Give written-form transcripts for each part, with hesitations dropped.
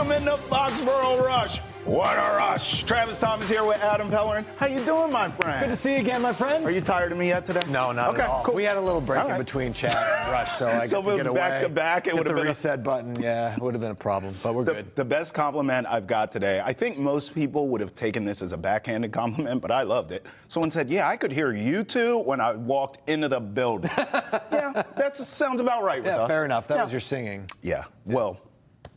Welcome into Foxborough Rush. What a rush. Travis Thomas here with Adam Pellerin. How you doing, my friend? Good to see you again, my friend. Are you tired of me yet today? No, not at all. Cool. We had a little break in between chat and Rush, so I so get to get away. back to back, it would have been the reset button. Yeah, it would have been a problem, but we're good. The best compliment I've got today, I think most people would have taken this as a backhanded compliment, but I loved it. Someone said, yeah, I could hear you two when I walked into the building. Yeah, that sounds about right with us. Yeah, fair enough. That was your singing. Yeah, well.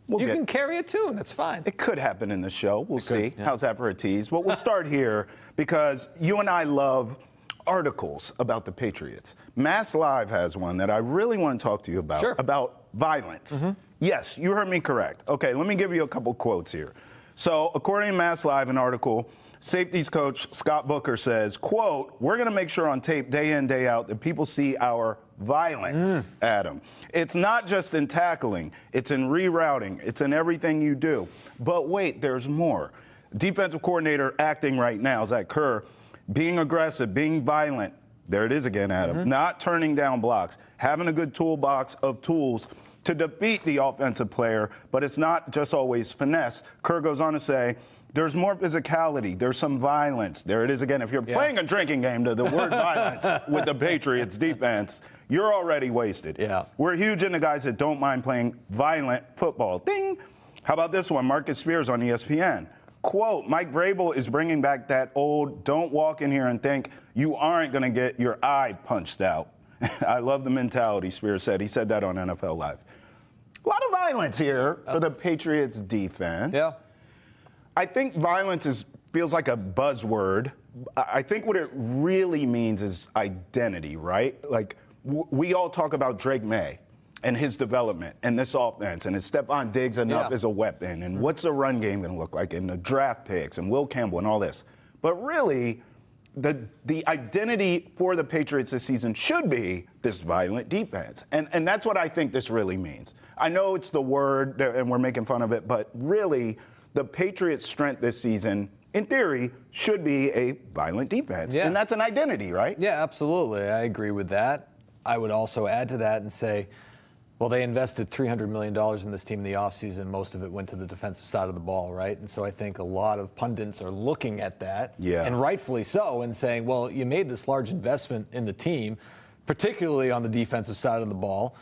You can carry a tune. That's fine. It could happen in the show. We'll see. Yeah. How's that for a tease? But we'll start here because you and I love articles about the Patriots. Mass Live has one that I really want to talk to you about violence. Mm-hmm. Yes, you heard me correct. Okay, let me give you a couple quotes here. So according to Mass Live, an article, Safeties coach Scott Booker says, quote, we're going to make sure on tape day in, day out that people see our violence, Adam. It's not just in tackling. It's in rerouting. It's in everything you do. But wait, there's more. Defensive coordinator acting right now, Zach Kerr, being aggressive, being violent. There it is again, Adam. Mm-hmm. Not turning down blocks, having a good toolbox of tools to defeat the offensive player. But it's not just always finesse. Kerr goes on to say, there's more physicality. There's some violence. There it is again. If you're playing a drinking game to the word violence with the Patriots defense, you're already wasted. Yeah. We're huge into guys that don't mind playing violent football. Ding. How about this one? Marcus Spears on ESPN. Quote, Mike Vrabel is bringing back that old don't walk in here and think you aren't going to get your eye punched out. I love the mentality, Spears said. He said that on NFL Live. A lot of violence here for the Patriots defense. Yeah. I think violence feels like a buzzword. I think what it really means is identity, right? Like, we all talk about Drake May and his development and this offense and is Stephon Diggs enough as a weapon and what's the run game going to look like and the draft picks and Will Campbell and all this. But really, the identity for the Patriots this season should be this violent defense. And that's what I think this really means. I know it's the word and we're making fun of it, but really, the Patriots' strength this season, in theory, should be a violent defense. Yeah. And that's an identity, right? Yeah, absolutely. I agree with that. I would also add to that and say, well, they invested $300 million in this team in the offseason. Most of it went to the defensive side of the ball, right? And so I think a lot of pundits are looking at that, and rightfully so, and saying, well, you made this large investment in the team, particularly on the defensive side of the ball,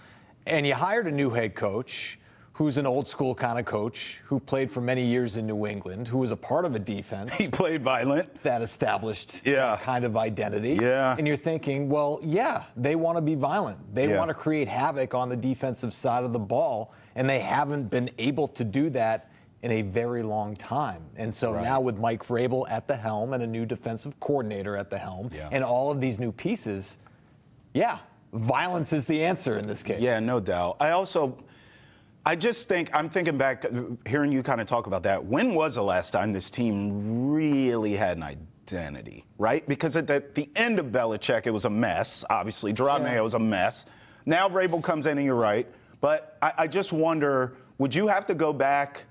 and you hired a new head coach who's an old school kind of coach who played for many years in New England, who was a part of a defense. He played violent. That established that kind of identity. Yeah. And you're thinking, well, yeah, they want to be violent. They want to create havoc on the defensive side of the ball, and they haven't been able to do that in a very long time. And so now with Mike Vrabel at the helm and a new defensive coordinator at the helm and all of these new pieces, violence is the answer in this case. Yeah, no doubt. I just think, I'm thinking back, hearing you kind of talk about that. When was the last time this team really had an identity, right? Because at the end of Belichick, it was a mess, obviously. Gerard Mayo was a mess. Now Vrabel comes in and you're right. But I just wonder, would you have to go back,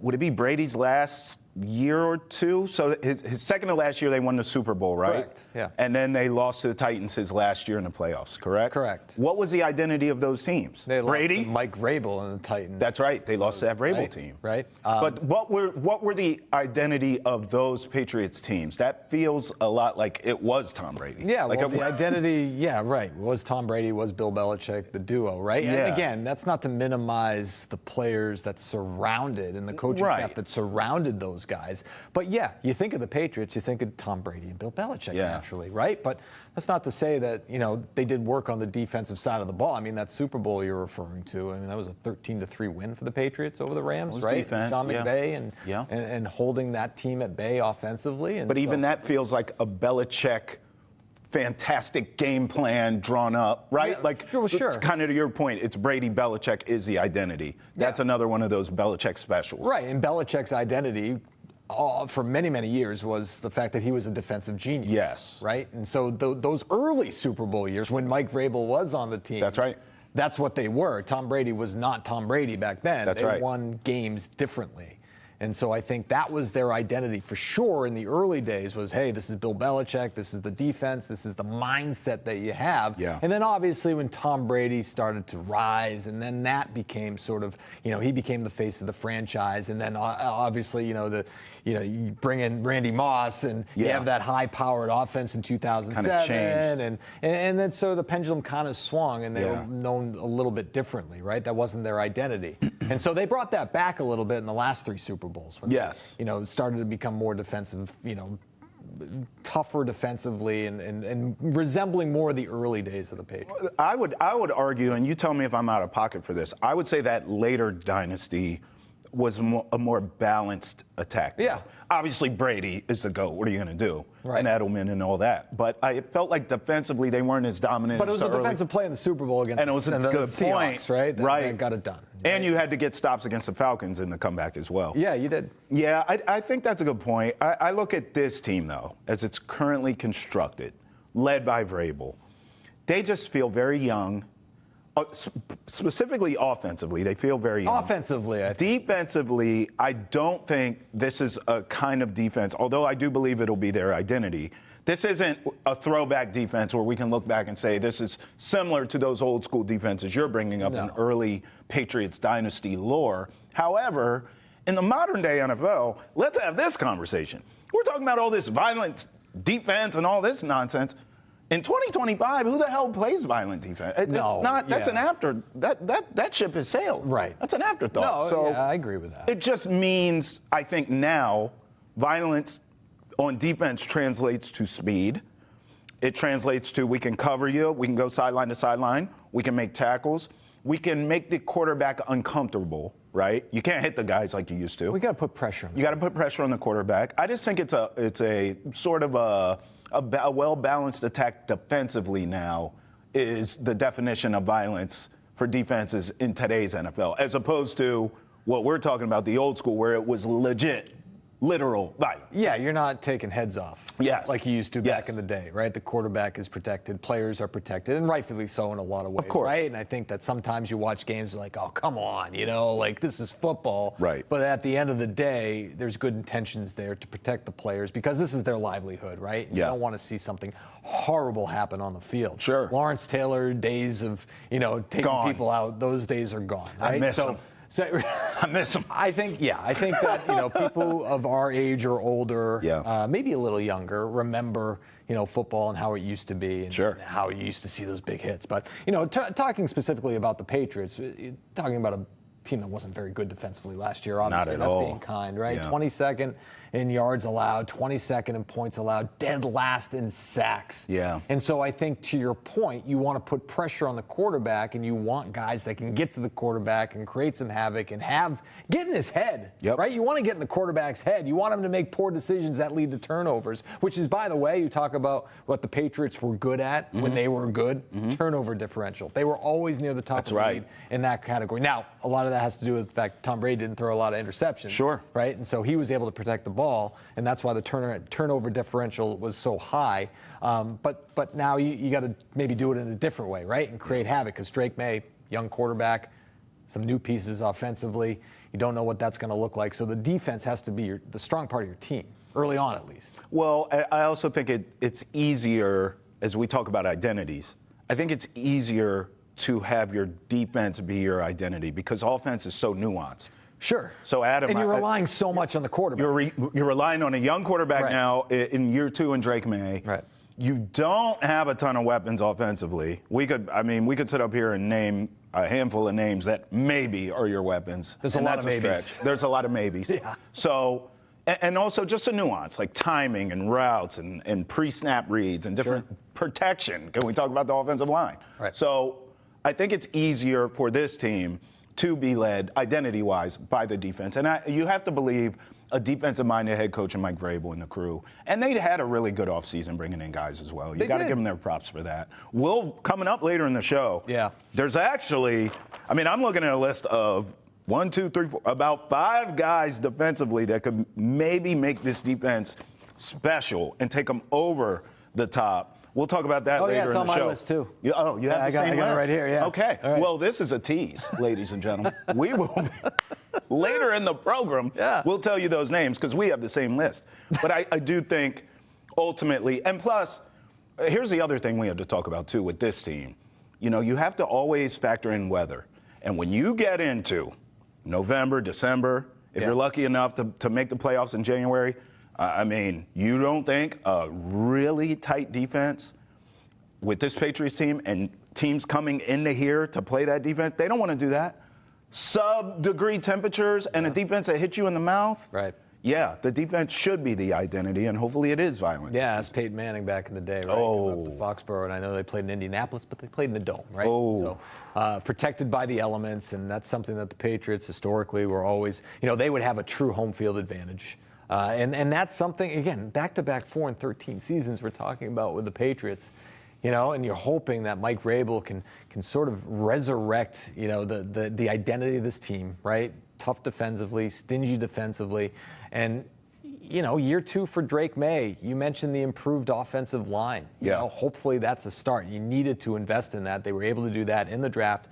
would it be Brady's last year or two? So his second to last year, they won the Super Bowl, right? Correct, yeah. And then they lost to the Titans his last year in the playoffs, correct? Correct. What was the identity of those teams? They Brady? lost to Mike Vrabel and the Titans. That's right. They lost to that Vrabel team. Right. But what were the identity of those Patriots teams? That feels a lot like it was Tom Brady. Yeah, like the identity, was Tom Brady, was Bill Belichick, the duo, right? Yeah. And again, that's not to minimize the players that surrounded and the coaching staff that surrounded those guys. But yeah, you think of the Patriots, you think of Tom Brady and Bill Belichick naturally, right? But that's not to say that, they did work on the defensive side of the ball. I mean, that Super Bowl you're referring to, that was a 13-3 win for the Patriots over the Rams, right? Defense, Sean McVay and holding that team at bay offensively. But even that feels like a Belichick fantastic game plan drawn up, right? Yeah, sure. Kind of to your point, it's Brady, Belichick is the identity. That's another one of those Belichick specials. Right, and Belichick's identity for many, many years was the fact that he was a defensive genius. Yes. Right? And so those early Super Bowl years when Mike Vrabel was on the team. That's right. That's what they were. Tom Brady was not Tom Brady back then. That's right. They won games differently. And so I think that was their identity for sure in the early days was, hey, this is Bill Belichick, this is the defense, this is the mindset that you have. Yeah. And then obviously when Tom Brady started to rise, and then that became sort of, he became the face of the franchise. And then obviously, you bring in Randy Moss and you have that high-powered offense in 2007. Kind of changed. And then so the pendulum kind of swung, and they were known a little bit differently, right? That wasn't their identity. And so they brought that back a little bit in the last 3 Super Bowls. When they, started to become more defensive, tougher defensively and resembling more of the early days of the Patriots. I would argue, and you tell me if I'm out of pocket for this, I would say that later dynasty was a more balanced attack. Yeah. Obviously, Brady is the GOAT. What are you going to do? Right. And Edelman and all that. But I felt like defensively they weren't as dominant. But it was a defensive play in the Super Bowl against and it was a good Seahawks, point, right? That got it done. Right? And you had to get stops against the Falcons in the comeback as well. Yeah, you did. Yeah, I think that's a good point. I look at this team, though, as it's currently constructed, led by Vrabel. They just feel very young. Specifically offensively, they feel very young. Offensively, I think. Defensively, I don't think this is a kind of defense, although I do believe it'll be their identity. This isn't a throwback defense where we can look back and say this is similar to those old school defenses you're bringing up in early Patriots dynasty lore. However, in the modern day NFL, let's have this conversation. We're talking about all this violent defense and all this nonsense. In 2025, who the hell plays violent defense? It's not. That's an after. That ship has sailed. Right. That's an afterthought. No, I agree with that. It just means, I think now, violence on defense translates to speed. It translates to we can cover you. We can go sideline to sideline. We can make tackles. We can make the quarterback uncomfortable. Right. You can't hit the guys like you used to. We got to put pressure on them. You got to put pressure on the quarterback. I just think it's a sort of a well-balanced attack defensively now is the definition of violence for defenses in today's NFL, as opposed to what we're talking about, the old school, where it was legit, literal violence. Yeah, you're not taking heads off. Yes. Like you used to back in the day, right? The quarterback is protected, players are protected, and rightfully so in a lot of ways, of course. right? And I think that sometimes you watch games like, oh, come on, like this is football. Right. But at the end of the day, there's good intentions there to protect the players because this is their livelihood, right? You don't want to see something horrible happen on the field. Sure. Lawrence Taylor days of, taking people out, those days are gone, right? I miss them. So, I miss them. I think that, people of our age or older, maybe a little younger, remember, football and how it used to be and how you used to see those big hits. But, talking specifically about the Patriots, talking about a team that wasn't very good defensively last year, obviously. Not at all. Being kind, right? Yeah. 22nd in yards allowed, 22nd in points allowed, dead last in sacks. Yeah. And so I think to your point, you want to put pressure on the quarterback and you want guys that can get to the quarterback and create some havoc and get in his head, right? You want to get in the quarterback's head. You want him to make poor decisions that lead to turnovers, which is, by the way, you talk about what the Patriots were good at when they were good, turnover differential. They were always near the top of the league in that category. Now, a lot of that has to do with the fact Tom Brady didn't throw a lot of interceptions. Sure. Right? And so he was able to protect the ball, and that's why the turnover differential was so high. But now you got to maybe do it in a different way, right? And create havoc, because Drake May, young quarterback, some new pieces offensively. You don't know what that's going to look like. So the defense has to be the strong part of your team, early on at least. Well, I also think it's easier, as we talk about identities, I think it's easier to have your defense be your identity because offense is so nuanced. Sure. So Adam, and you're relying so much on the quarterback. You're relying on a young quarterback now in year 2 in Drake May. Right. You don't have a ton of weapons offensively. We could sit up here and name a handful of names that maybe are your weapons. There's a lot of maybes. There's a lot of maybes. Yeah. So, and also just a nuance like timing and routes and pre-snap reads and different protection. Can we talk about the offensive line? Right. So I think it's easier for this team to be led identity-wise by the defense. And you have to believe a defensive-minded head coach in Mike Vrabel and the crew. And they had a really good offseason bringing in guys as well. You got to give them their props for that. Coming up later in the show, there's actually, I'm looking at a list of 1, 2, 3, 4, about 5 guys defensively that could maybe make this defense special and take them over the top. We'll talk about that later in the show. Oh, yeah, it's on my list, too. You have the same list? I got it right here, yeah. Okay. Right. Well, this is a tease, ladies and gentlemen. We will be. later in the program, we'll tell you those names because we have the same list. But I do think ultimately, and plus, here's the other thing we have to talk about too with this team. You have to always factor in weather. And when you get into November, December, if you're lucky enough to make the playoffs in January, you don't think a really tight defense with this Patriots team and teams coming into here to play that defense, they don't want to do that. Sub-degree temperatures and a defense that hits you in the mouth. Right. Yeah, the defense should be the identity, and hopefully it is violent. Yeah, it's Peyton Manning back in the day, right? Up to Foxborough, and I know they played in Indianapolis, but they played in the Dome, right? So protected by the elements, and that's something that the Patriots historically were always, they would have a true home field advantage. And that's something, again, back-to-back 4-13 seasons we're talking about with the Patriots. And you're hoping that Mike Vrabel can sort of resurrect, the identity of this team, right? Tough defensively, stingy defensively, and year 2 for Drake May. You mentioned the improved offensive line. Hopefully that's a start. You needed to invest in that. They were able to do that in the draft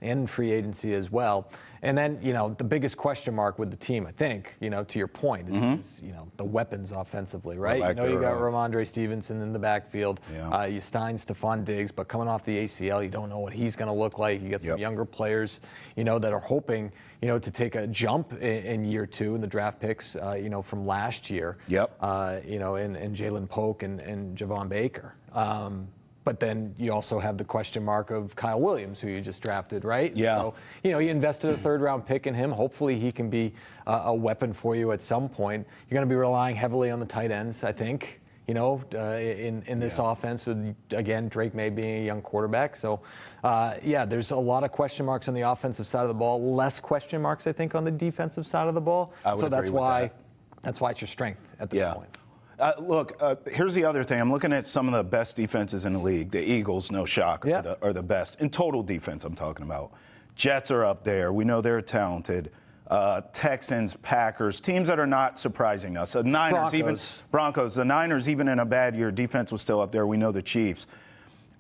and in free agency as well. And then, the biggest question mark with the team, I think, to your point, is the weapons offensively, right? You got Ramondre Stevenson in the backfield. You signed Stephon Diggs, but coming off the ACL, you don't know what he's going to look like. You got some younger players, that are hoping, to take a jump in year 2 in the draft picks, from last year. And Jalen Polk and Javon Baker. But then you also have the question mark of Kyle Williams, who you just drafted, right? Yeah. So, you invested a 3rd-round pick in him. Hopefully he can be a weapon for you at some point. You're going to be relying heavily on the tight ends, I think, in this offense with, again, Drake May being a young quarterback. So, there's a lot of question marks on the offensive side of the ball, less question marks, I think, on the defensive side of the ball. So that's why it's your strength at this point. Look, here's the other thing. I'm looking at some of the best defenses in the league. The Eagles, no shock, are the best. In total defense, I'm talking about. Jets are up there. We know they're talented. Texans, Packers, teams that are not surprising us. Broncos. The Niners, even in a bad year, defense was still up there. We know the Chiefs.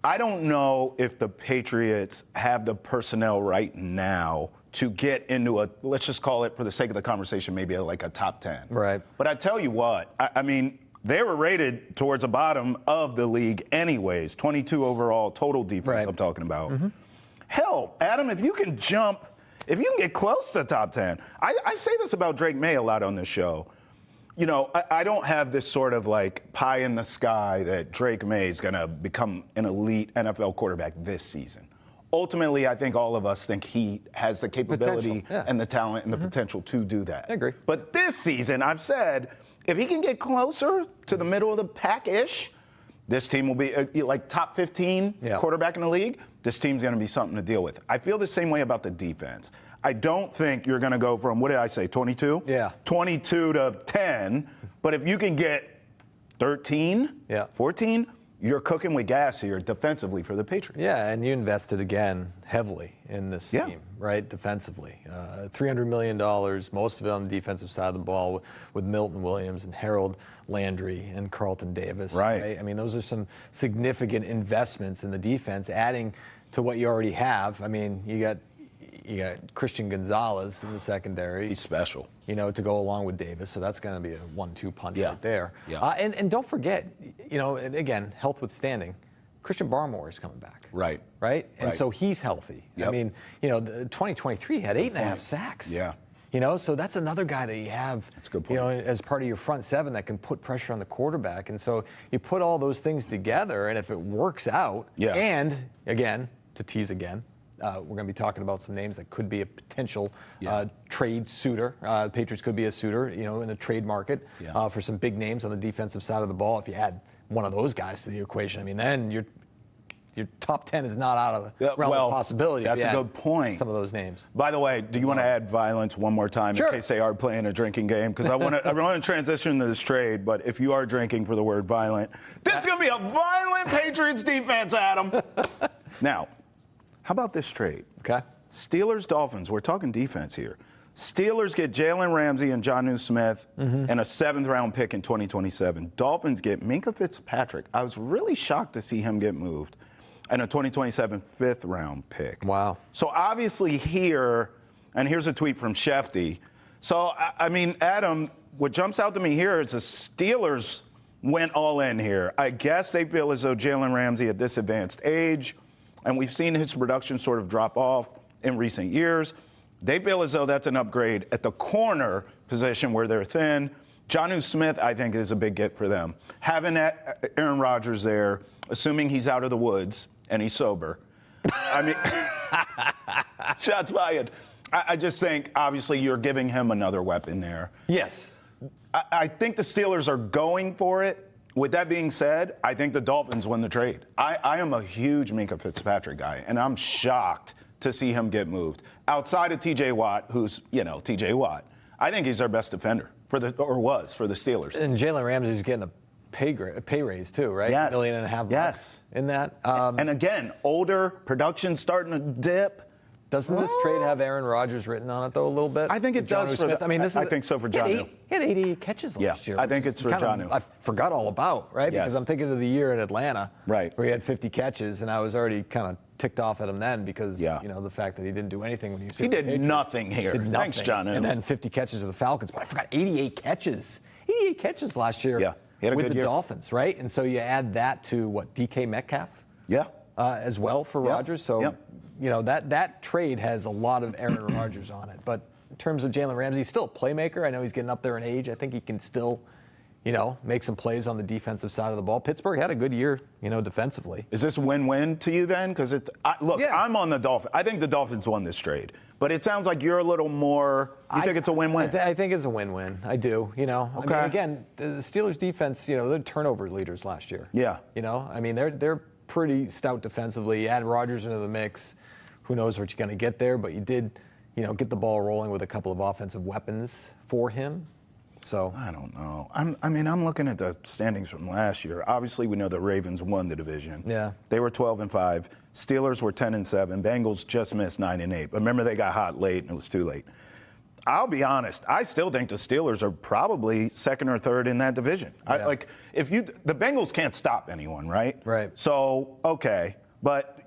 I don't know if the Patriots have the personnel right now to get into let's just call it, for the sake of the conversation, maybe like a top 10. Right. But I tell you what, they were rated towards the bottom of the league anyways, 22 overall total defense I'm talking about. Hell, Adam, if you can get close to top 10, I say this about Drake May a lot on this show. I don't have this sort of like pie in the sky that Drake May is going to become an elite NFL quarterback this season. Ultimately, I think all of us think he has the capability and the talent and the potential to do that. I agree. But this season, I've said, if he can get closer to the middle of the pack-ish, this team will be like top 15 quarterback in the league. This team's going to be something to deal with. I feel the same way about the defense. I don't think you're going to go from, what did I say, 22? Yeah. 22 to 10. But if you can get 13, 14, you're cooking with gas here defensively for the Patriots. Yeah, and you invested again heavily in this team, right, defensively. $300 million, most of it on the defensive side of the ball with Milton Williams and Harold Landry and Carlton Davis. Right. Those are some significant investments in the defense, adding to what you already have. You got Christian Gonzalez in the secondary. He's special. To go along with Davis. So that's going to be a 1-2 punch right there. Yeah. And don't forget, and again, health withstanding, Christian Barmore is coming back. Right. And so he's healthy. Yep. 2023 had 8.5 sacks. Yeah. So that's another guy that you have, that's a good point. As part of your front seven that can put pressure on the quarterback. And so you put all those things together, and if it works out, and again, to tease again, we're going to be talking about some names that could be a potential trade suitor. The Patriots could be a suitor, in the trade market for some big names on the defensive side of the ball. If you add one of those guys to the equation, then your top 10 is not out of the realm of possibility. That's a good point. Some of those names. By the way, do you want to add violence one more time in case they are playing a drinking game? Because I want to transition to this trade, but if you are drinking for the word violent, this is going to be a violent Patriots defense, Adam. Now, how about this trade? Okay. Steelers, Dolphins. We're talking defense here. Steelers get Jalen Ramsey and Jonnu Smith and a 7th-round pick in 2027. Dolphins get Minkah Fitzpatrick. I was really shocked to see him get moved. And a 2027 5th-round pick. Wow. So obviously here, And here's a tweet from Shefty. So, I mean, Adam, what jumps out to me here is the Steelers went all in here. I guess they feel as though Jalen Ramsey at this advanced age, and we've seen his production sort of drop off in recent years. They feel as though that's an upgrade at the corner position where they're thin. Jonnu Smith, I think, is a big get for them. Having Aaron Rodgers there, assuming he's out of the woods and he's sober. I mean, shots fired. I just think, obviously, you're giving him another weapon there. Yes. I think the Steelers are going for it. With that being said, I think the Dolphins win the trade. I am a huge Minkah Fitzpatrick guy, and I'm shocked to see him get moved. Outside of T.J. Watt, who's, T.J. Watt, I think he's our best defender was for the Steelers. And Jalen Ramsey's getting a pay raise too, right? Yes. $1.5 million Yes. in that. And again, older, production starting to dip. Doesn't this trade have Aaron Rodgers written on it, though, a little bit? I think it does. I think so for Jonnu. He had 88 catches last year. I think it's for Jonnu. I forgot all about, right? Yes. Because I'm thinking of the year in Atlanta, right, where he had 50 catches, and I was already kind of ticked off at him then because, the fact that he didn't do anything when he was here. He did nothing here. Thanks, Jonnu. And then 50 catches with the Falcons. But I forgot 88 catches. 88 catches last year with the Dolphins, right? And so you add that to, DK Metcalf? Yeah. As well for Rodgers. So, that trade has a lot of Aaron Rodgers on it. But in terms of Jalen Ramsey, he's still a playmaker. I know he's getting up there in age. I think he can still, make some plays on the defensive side of the ball. Pittsburgh had a good year, defensively. Is this win-win to you then? Because I'm on the Dolphins. I think the Dolphins won this trade. But it sounds like you're a little more. You think it's a win-win? I think it's a win-win. I do. Okay. I mean, again, the Steelers defense. They're turnover leaders last year. Yeah. I mean, they're pretty stout defensively. You add Rodgers into the mix. Who knows what you're going to get there? But you did, get the ball rolling with a couple of offensive weapons for him. So I don't know. I'm looking at the standings from last year. Obviously, we know the Ravens won the division. Yeah. They were 12-5. Steelers were 10-7. Bengals just missed 9-8. But remember, they got hot late and it was too late. I'll be honest. I still think the Steelers are probably second or third in that division. Yeah. The Bengals can't stop anyone, right? Right. So okay, but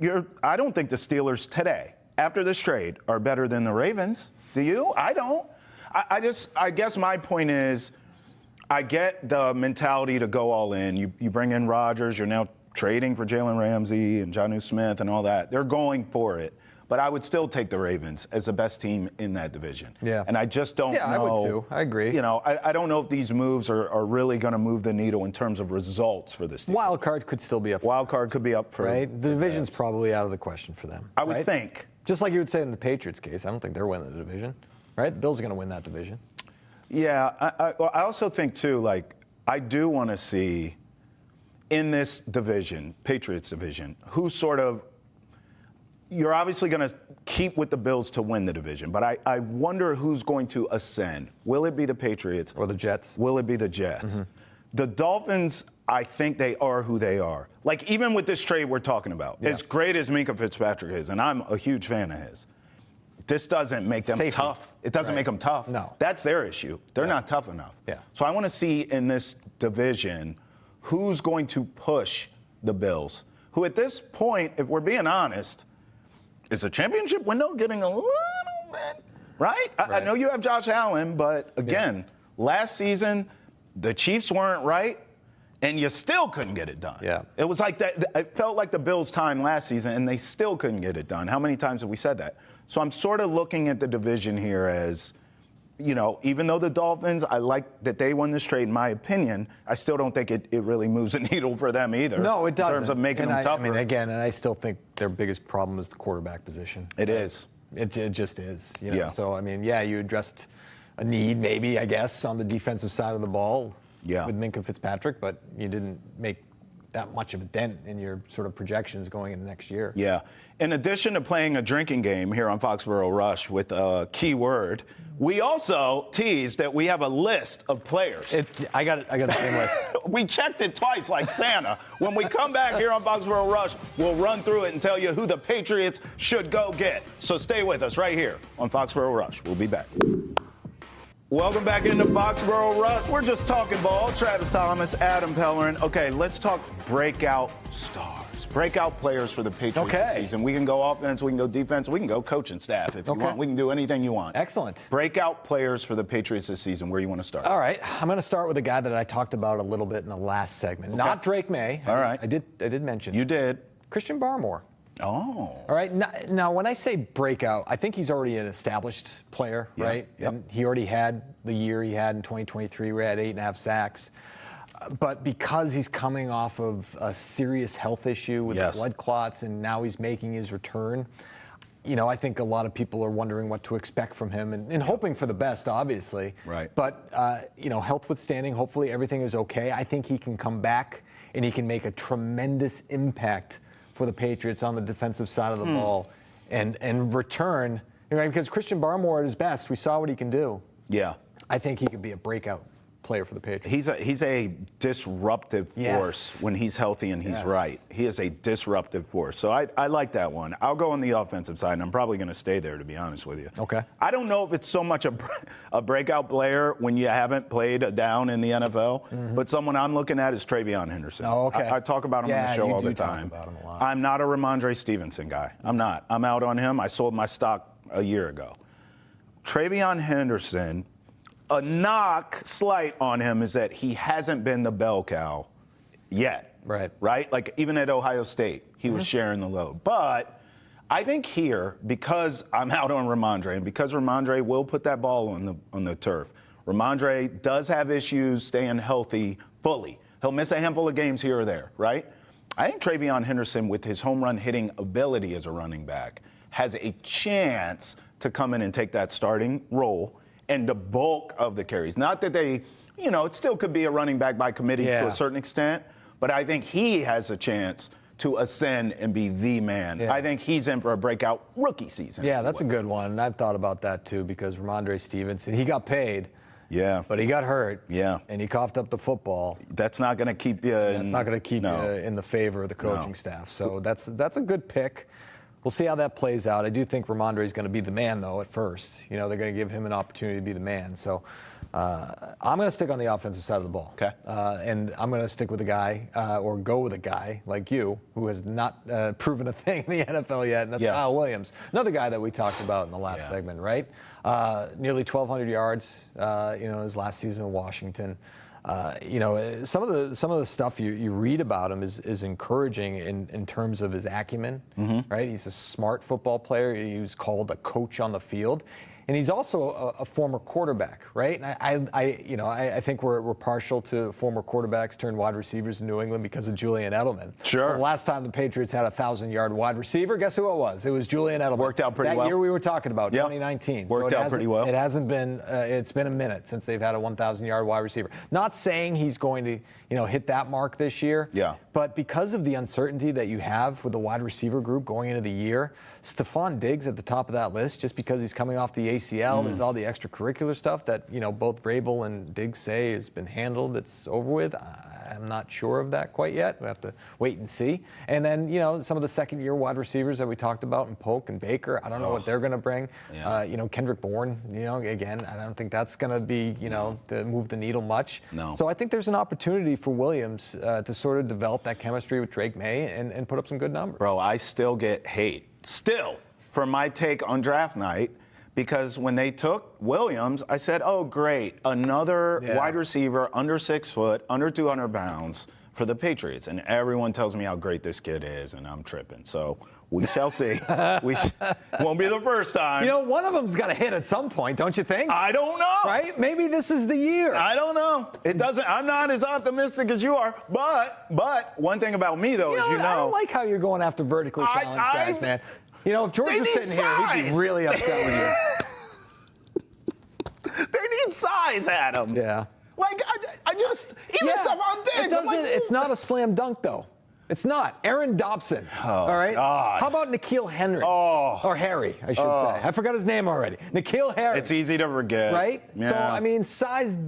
I don't think the Steelers today, after this trade, are better than the Ravens. Do you? I don't. I guess my point is, I get the mentality to go all in. You bring in Rodgers. You're now trading for Jalen Ramsey and Jonnu Smith and all that. They're going for it. But I would still take the Ravens as the best team in that division. Yeah. And I just don't know. Yeah, I would too. I agree. I don't know if these moves are really going to move the needle in terms of results for this team. Wild card could still be up. Wild card could be up for. Right. The division's probably out of the question for them. I would think. Just like you would say in the Patriots case, I don't think they're winning the division. Right? The Bills are going to win that division. Yeah. I also think too. I do want to see in this division, Patriots division, who sort of. You're obviously going to keep with the Bills to win the division, but I wonder who's going to ascend. Will it be the Patriots? Or the Jets? Will it be the Jets? Mm-hmm. The Dolphins, I think they are who they are. Even with this trade we're talking about, as great as Minkah Fitzpatrick is, and I'm a huge fan of his, this doesn't make them tough. It doesn't make them tough. No. That's their issue. They're not tough enough. Yeah. So I want to see in this division who's going to push the Bills, who at this point, if we're being honest, is the championship window getting a little bit, right? I know you have Josh Allen, but again, last season, the Chiefs weren't right, and you still couldn't get it done. Yeah. It was like that. It felt like the Bills' time last season, and they still couldn't get it done. How many times have we said that? So I'm sort of looking at the division here as, even though the Dolphins, I like that they won this trade, in my opinion, I still don't think it really moves the needle for them either. No, it doesn't. In terms of making them tougher. And I still think their biggest problem is the quarterback position. It is. It just is. Yeah. So, you addressed a need, maybe, I guess, on the defensive side of the ball with Minkah Fitzpatrick, but you didn't make that much of a dent in your sort of projections going into next year. Yeah. In addition to playing a drinking game here on Foxborough Rush with a keyword, we also teased that we have a list of players. I got the same list. We checked it twice like Santa. When we come back here on Foxborough Rush, we'll run through it and tell you who the Patriots should go get. So stay with us right here on Foxborough Rush. We'll be back. Welcome back into Foxborough Rush. We're just talking ball. Travis Thomas, Adam Pellerin. Okay, let's talk breakout stars. Breakout players for the Patriots this season. We can go offense, we can go defense, we can go coaching staff if you want. We can do anything you want. Excellent. Breakout players for the Patriots this season. Where you want to start? All right. I'm going to start with a guy that I talked about a little bit in the last segment. Okay. Not Drake May. All right. I did mention. You did. Christian Barmore. Oh. All right. Now, when I say breakout, I think he's already an established player, right? Yep. And he already had the year he had in 2023 where he had 8.5 sacks. But because he's coming off of a serious health issue with the blood clots and now he's making his return, I think a lot of people are wondering what to expect from him and hoping for the best, obviously. Right. But, health withstanding, hopefully everything is okay. I think he can come back and he can make a tremendous impact for the Patriots on the defensive side of the ball and return. Because Christian Barmore at his best, we saw what he can do. Yeah. I think he could be a breakout player for the Patriots. He's a disruptive force when he's healthy and he's right. He is a disruptive force. So I like that one. I'll go on the offensive side, and I'm probably going to stay there, to be honest with you. Okay. I don't know if it's so much a breakout player when you haven't played a down in the NFL, but someone I'm looking at is Trayvon Henderson. Oh, okay. I talk about him on the show all the time. Talk about him a lot. I'm not a Ramondre Stevenson guy. I'm not. I'm out on him. I sold my stock a year ago. Trayvon Henderson, a slight on him is that he hasn't been the bell cow yet. Right? Like, even at Ohio State, he was sharing the load. But I think here, because I'm out on Ramondre, and because Ramondre will put that ball on the turf, Ramondre does have issues staying healthy fully. He'll miss a handful of games here or there, right? I think Trayvon Henderson, with his home run hitting ability as a running back, has a chance to come in and take that starting role and the bulk of the carries. Not that they, it still could be a running back by committee to a certain extent, but I think he has a chance to ascend and be the man. I think he's in for a breakout rookie season. Yeah, that's a good one. And I've thought about that too, because Ramondre Stevenson, he got paid. Yeah. But he got hurt. Yeah. And he coughed up the football. That's not going to keep you That's not going to keep you in the favor of the coaching staff. So that's a good pick. We'll see how that plays out. I do think Ramondre is going to be the man, though, at first. They're going to give him an opportunity to be the man. So I'm going to stick on the offensive side of the ball. Okay. And I'm going to stick with a guy or go with a guy like you who has not proven a thing in the NFL yet, and that's Kyle Williams. Another guy that we talked about in the last segment, right? Nearly 1,200 yards, his last season in Washington. Some of the stuff you read about him is encouraging in terms of his acumen, right? He's a smart football player. He was called a coach on the field. And he's also a former quarterback, right? And I think we're partial to former quarterbacks turned wide receivers in New England because of Julian Edelman. Sure. The last time the Patriots had a 1,000-yard wide receiver, guess who it was? It was Julian Edelman. Worked out pretty well. That year we were talking about, 2019. Worked out pretty well. It hasn't been. It's been a minute since they've had a 1,000-yard wide receiver. Not saying he's going to, hit that mark this year. Yeah. But because of the uncertainty that you have with the wide receiver group going into the year, Stephon Diggs at the top of that list, just because he's coming off the ACL. There's all the extracurricular stuff that, both Vrabel and Diggs say has been handled. It's over with. I'm not sure of that quite yet. We have to wait and see. And then, some of the second-year wide receivers that we talked about, and Polk and Baker, I don't know what they're going to bring. Yeah. Kendrick Bourne, again, I don't think that's going to be, to move the needle much. No. So I think there's an opportunity for Williams to sort of develop that chemistry with Drake May and put up some good numbers. Bro, I still get hate, for my take on draft night. Because when they took Williams, I said, oh, great, another wide receiver under 6 foot, under 200 pounds for the Patriots. And everyone tells me how great this kid is, and I'm tripping. So we shall see. Won't be the first time. One of them's got to hit at some point, don't you think? I don't know. Right? Maybe this is the year. I don't know. It doesn't. I'm not as optimistic as you are. But one thing about me, though, is I don't like how you're going after vertically challenged guys, man. If George was sitting here, he'd be really upset with you. They need size, Adam. Yeah. Like, I just, even Stephon Diggs. It's not a slam dunk, though. It's not. Aaron Dobson. Oh, all right? God. How about N'Keal Henry? Oh. Or Harry, I should say. I forgot his name already. N'Keal Harry. It's easy to forget. Right? Yeah. So, size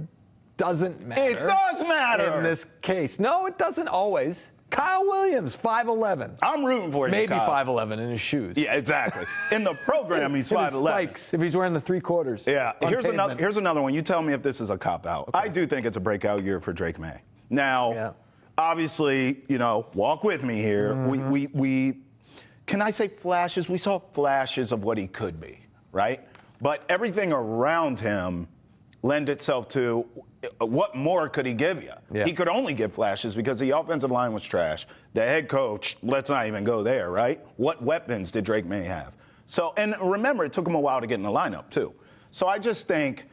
doesn't matter. It does matter. In this case. No, it doesn't always. Kyle Williams, 5'11". I'm rooting for you, Maybe Kyle. 5'11" in his shoes. Yeah, exactly. In the program, he's 5'11". Spikes, if he's wearing the 3/4. Yeah. Here's another one. You tell me if this is a cop-out. Okay. I do think it's a breakout year for Drake May. Now, obviously, walk with me here. We can I say flashes? We saw flashes of what he could be, right? But everything around him lend itself to what more could he give you? Yeah. He could only give flashes because the offensive line was trash. The head coach, let's not even go there, right? What weapons did Drake May have? So, and remember, it took him a while to get in the lineup, too. So I just think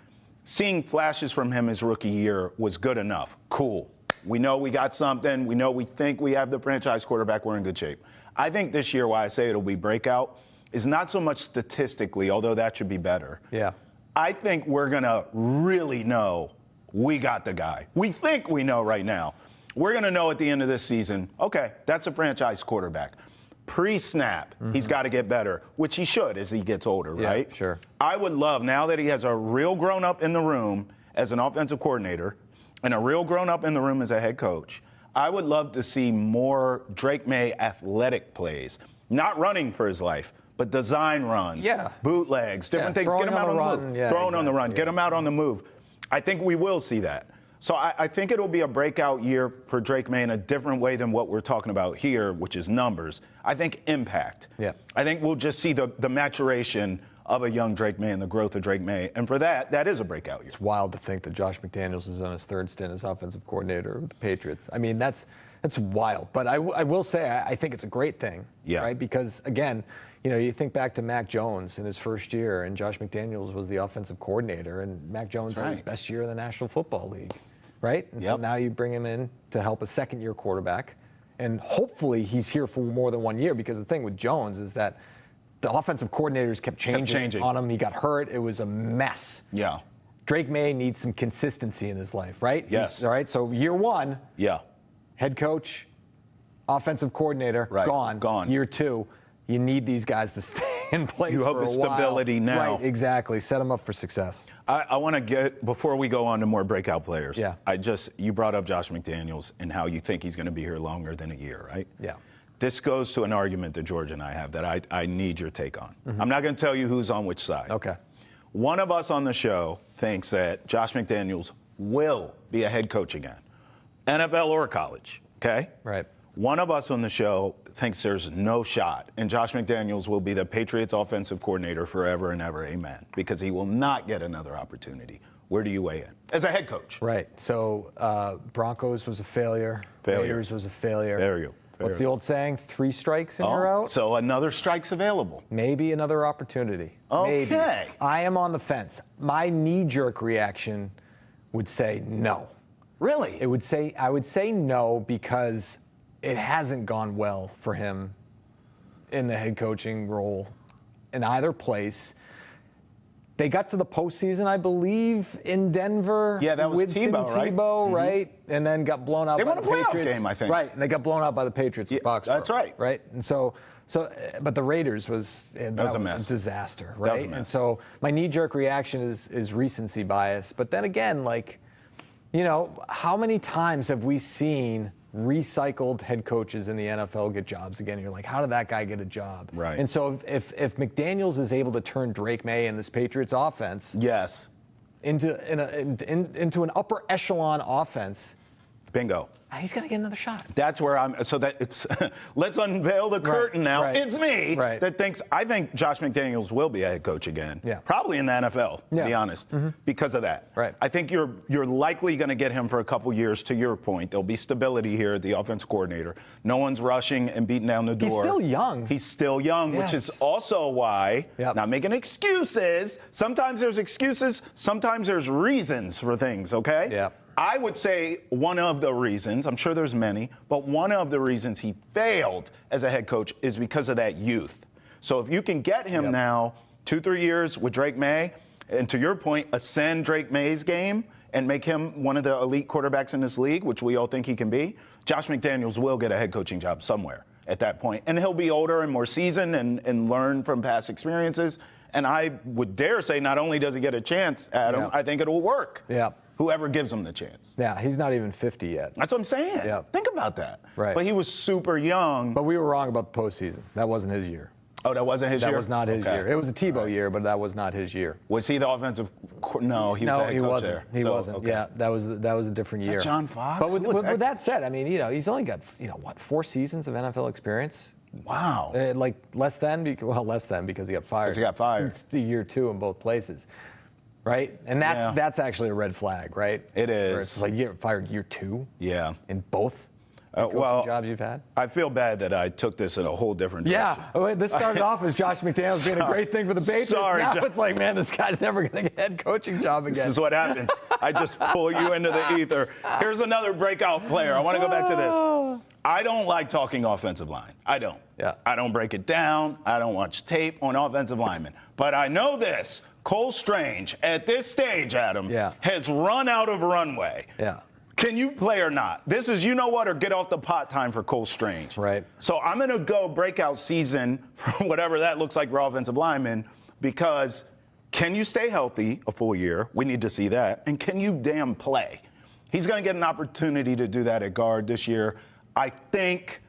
seeing flashes from him his rookie year was good enough. Cool. We know we got something. We think we have the franchise quarterback. We're in good shape. I think this year, why I say it'll be breakout, is not so much statistically, although that should be better. Yeah. I think we're going to really know we got the guy. We think we know right now. We're going to know at the end of this season, okay, that's a franchise quarterback. Pre-snap, he's got to get better, which he should as he gets older, right? Sure. I would love, now that he has a real grown-up in the room as an offensive coordinator and a real grown-up in the room as a head coach, I would love to see more Drake May athletic plays. Not running for his life, but design runs, bootlegs, different things. Get him out on the move. Throwing on the run. Get him out on the move. I think we will see that. So I think it'll be a breakout year for Drake May in a different way than what we're talking about here, which is numbers. I think impact. Yeah. I think we'll just see the maturation of a young Drake May and the growth of Drake May. And for that is a breakout year. It's wild to think that Josh McDaniels is on his third stint as offensive coordinator with the Patriots. I mean, that's wild. But I will say I think it's a great thing, right? Because, again, you think back to Mac Jones in his first year, and Josh McDaniels was the offensive coordinator, and Mac Jones had his best year in the National Football League, right? And so now you bring him in to help a second-year quarterback, and hopefully he's here for more than 1 year, because the thing with Jones is that the offensive coordinators kept changing on him. He got hurt. It was a mess. Yeah. Drake May needs some consistency in his life, right? Yes. All right, so year one, head coach, offensive coordinator, gone. Year two, you need these guys to stay in place for a while. You hope stability now. Right, exactly. Set them up for success. I want to get, before we go on to more breakout players, Yeah. you brought up Josh McDaniels and how you think he's going to be here longer than a year, right? Yeah. This goes to an argument that George and I have that I need your take on. I'm not going to tell you who's on which side. Okay. One of us on the show thinks that Josh McDaniels will be a head coach again, NFL or college, okay? Right. One of us on the show thinks there's no shot, and Josh McDaniels will be the Patriots offensive coordinator forever and ever, amen, because he will not get another opportunity. Where do you weigh in? As a head coach. Right. So Broncos was a failure. Raiders was a failure. There you go. What's the old saying? 3 strikes and you're out? So another strike's available. Maybe another opportunity. Okay. Maybe. I am on the fence. My knee-jerk reaction would say no. Really? I would say no, because it hasn't gone well for him in the head coaching role in either place. They got to the postseason, I believe, in Denver. Yeah, that was with Tebow, right? Tebow, right? And then got blown out by the Patriots. They won a playoff game, I think. Right, and they got blown out by the Patriots in Foxborough. That's right. Right, and so, but the Raiders that was a disaster, right? That was a mess. And so my knee-jerk reaction is recency bias. But then again, how many times have we seen recycled head coaches in the NFL get jobs again? You're like, how did that guy get a job? Right. And so if McDaniels is able to turn Drake May and this Patriots offense into an upper echelon offense, bingo. He's going to get another shot. That's where let's unveil the curtain now. Right. It's me that thinks, I think Josh McDaniels will be a head coach again. Yeah. Probably in the NFL, to be honest, because of that. Right. I think you're likely going to get him for a couple years, to your point. There'll be stability here at the offense coordinator. No one's rushing and beating down the door. He's still young. He's still young, which is also why, not making excuses, sometimes there's excuses, sometimes there's reasons for things, okay? Yeah. I would say one of the reasons, I'm sure there's many, but one of the reasons he failed as a head coach is because of that youth. So if you can get him now 2-3 years with Drake May, and to your point, ascend Drake May's game and make him one of the elite quarterbacks in this league, which we all think he can be, Josh McDaniels will get a head coaching job somewhere at that point. And he'll be older and more seasoned and learn from past experiences. And I would dare say not only does he get a chance, Adam, I think it will work. Yeah. Whoever gives him the chance. Yeah, he's not even 50 yet. That's what I'm saying. Yeah. Think about that. Right. But he was super young. But we were wrong about the postseason. That wasn't his year. Oh, that wasn't his year? That was not his year. It was a Thibodeaux year, but that was not his year. Was he the offensive? No, he was the head coach there. He wasn't. Okay. Yeah, that was a different year. John Fox? But with that said, I mean, he's only got 4 seasons of NFL experience. Wow. Like less than because he got fired. Because he got fired. It's year 2 in both places. Right? And that's actually a red flag, right? It is. Where it's like you get fired year 2. Yeah. In both coaching jobs you've had. I feel bad that I took this in a whole different direction. Yeah. Oh, this started off as Josh McDaniels being a great thing for the Patriots. Sorry, now it's like, man, this guy's never going to get a head coaching job again. This is what happens. I just pull you into the ether. Here's another breakout player. I want to go back to this. I don't like talking offensive line. I don't. Yeah. I don't break it down. I don't watch tape on offensive linemen. But I know this. Cole Strange, at this stage, Adam, has run out of runway. Yeah. Can you play or not? This is, you know what, or get off the pot time for Cole Strange. Right. So I'm going to go breakout season for whatever that looks like for offensive linemen, because can you stay healthy a full year? We need to see that. And can you damn play? He's going to get an opportunity to do that at guard this year. I think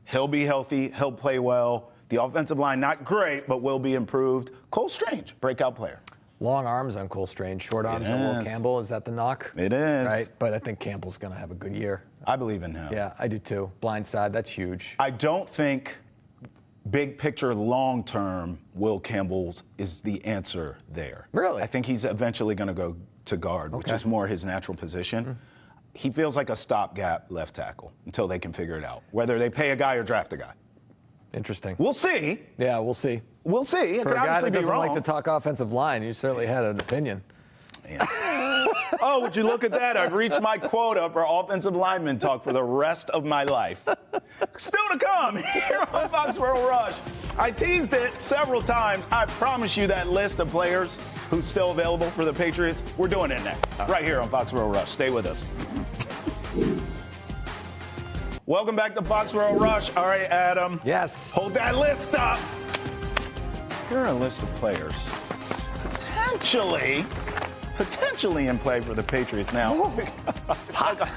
he'll be healthy. He'll play well. The offensive line, not great, but will be improved. Cole Strange, breakout player. Long arms on Cole Strange, short arms on Will Campbell. Is that the knock? It is. Right, but I think Campbell's going to have a good year. I believe in him. Yeah, I do too. Blind side, that's huge. I don't think big picture, long term, Will Campbell's is the answer there. Really? I think he's eventually going to go to guard, which is more his natural position. Mm-hmm. He feels like a stopgap left tackle until they can figure it out, whether they pay a guy or draft a guy. Interesting. We'll see. Yeah, we'll see. We'll see. It For could a guy obviously that be doesn't wrong. like to talk offensive line, you certainly had an opinion. Yeah. Oh, would you look at that? I've reached my quota for offensive lineman talk for the rest of my life. Still to come here on Foxborough Rush. I teased it several times. I promise you that list of players who's still available for the Patriots, we're doing it next, right here on Foxborough Rush. Stay with us. Welcome back to Foxborough Rush. All right, Adam. Yes. Hold that list up. Here are a list of players potentially in play for the Patriots now.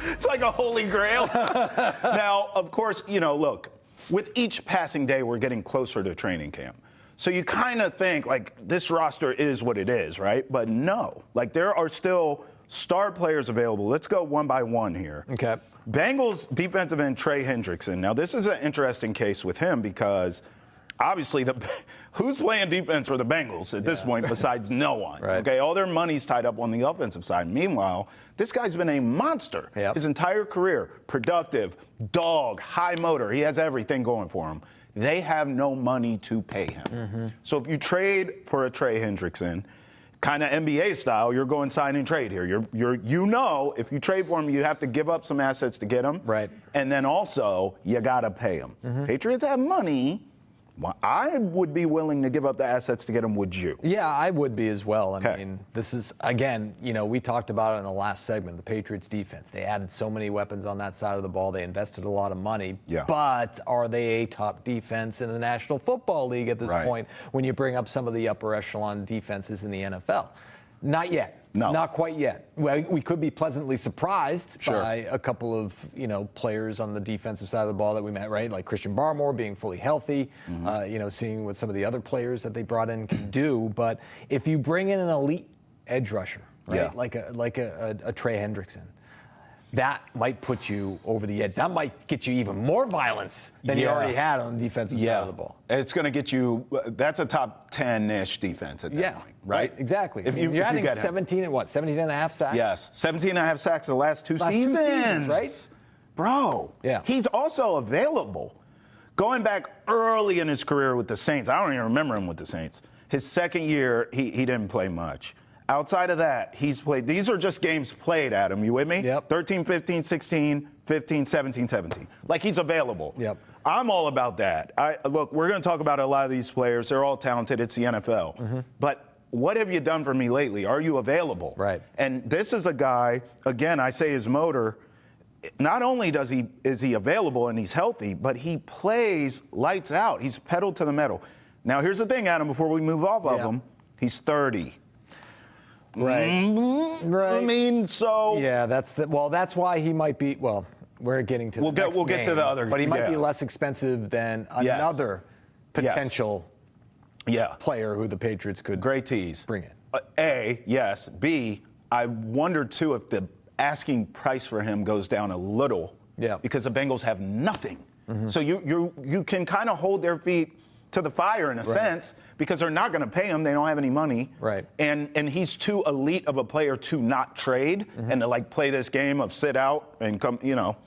It's like a holy grail. Now, of course, look, with each passing day, we're getting closer to training camp. So you kind of think, like, this roster is what it is, right? But no, like, there are still star players available. Let's go one by one here. Okay. Bengals defensive end Trey Hendrickson. Now, this is an interesting case with him because obviously who's playing defense for the Bengals at this point besides no one? Right. Okay, all their money's tied up on the offensive side. Meanwhile, this guy's been a monster his entire career. Productive, dog, high motor. He has everything going for him. They have no money to pay him. Mm-hmm. So if you trade for a Trey Hendrickson, kind of NBA style, you're going sign and trade here. If you trade for him, you have to give up some assets to get him. Right. And then also, you got to pay him. Mm-hmm. Patriots have money. Well, I would be willing to give up the assets to get him, would you? Yeah, I would be as well. I mean, this is, again, we talked about it in the last segment, the Patriots defense. They added so many weapons on that side of the ball. They invested a lot of money. Yeah. But are they a top defense in the National Football League at this point when you bring up some of the upper echelon defenses in the NFL? Not yet. No. Not quite yet. We could be pleasantly surprised by a couple of, players on the defensive side of the ball that we met, right? Like Christian Barmore being fully healthy, seeing what some of the other players that they brought in can do. But if you bring in an elite edge rusher, right? Like a Trey Hendrickson, that might put you over the edge. That might get you even more violence than you already had on the defensive side of the ball. It's going to get you, that's a top 10-ish defense at that point, right? Exactly. If you're adding 17 and a half sacks? Yes, 17 and a half sacks the last two seasons, right? Bro, he's also available. Going back early in his career with the Saints, I don't even remember him with the Saints. His second year, he didn't play much. Outside of that, he's played. These are just games played, Adam. You with me? Yep. 13, 15, 16, 15, 17, 17. Like, he's available. Yep. I'm all about that. Look, we're going to talk about a lot of these players. They're all talented. It's the NFL. Mm-hmm. But what have you done for me lately? Are you available? Right. And this is a guy, again, I say his motor, not only is he available and he's healthy, but he plays lights out. He's pedal to the metal. Now, here's the thing, Adam, before we move off of him. He's 30. Right. Right. I mean, so. Yeah, that's why he might be, we're getting to we'll get to the other. But he might be less expensive than another potential player who the Patriots could Great tease. bring in. A, yes. B, I wonder, too, if the asking price for him goes down a little because the Bengals have nothing. So you can kind of hold their feet to the fire in a sense because they're not going to pay him. They don't have any money. Right. And he's too elite of a player to not trade and to, like, play this game of sit out and come,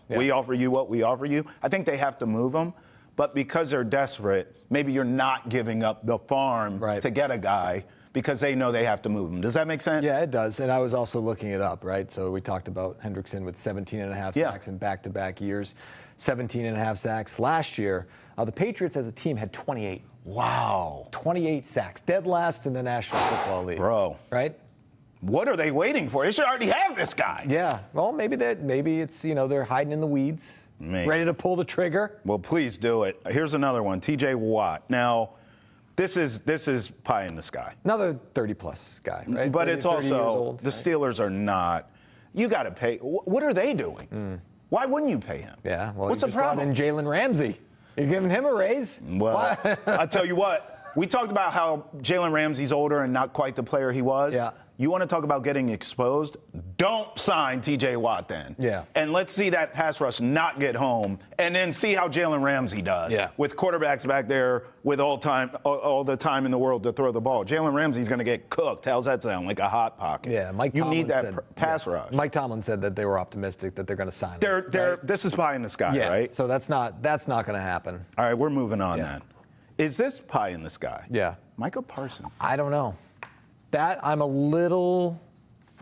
we offer you what we offer you. I think they have to move him. But because they're desperate, maybe you're not giving up the farm to get a guy because they know they have to move him. Does that make sense? Yeah, it does. And I was also looking it up, right? So we talked about Hendrickson with 17.5 sacks in back-to-back years, 17.5 sacks last year. The Patriots as a team had 28. Wow. 28 sacks, dead last in the National Football League. Bro. Right? What are they waiting for? They should already have this guy. Yeah. Well, maybe it's, they're hiding in the weeds, ready to pull the trigger. Well, please do it. Here's another one, TJ Watt. Now, this is pie in the sky. Another 30-plus guy, right? But 30, it's 30 years also, old, the Steelers are not. You got to pay. What are they doing? Why wouldn't you pay him? Yeah, well, what's the problem? In Jalen Ramsey. You're giving him a raise? Well, I'll tell you what. We talked about how Jalen Ramsey's older and not quite the player he was. Yeah. You want to talk about getting exposed? Don't sign TJ Watt then. Yeah. And let's see that pass rush not get home, and then see how Jalen Ramsey does. Yeah. With quarterbacks back there with all the time in the world to throw the ball. Jalen Ramsey's going to get cooked. How's that sound? Like a hot pocket. Yeah. Mike you Tomlin need that said, pass rush. Mike Tomlin said that they were optimistic that they're going to sign him. Right? This is pie in the sky, right? So that's not going to happen. All right, we're moving on then. Is this pie in the sky? Yeah. Micah Parsons. I don't know. That I'm a little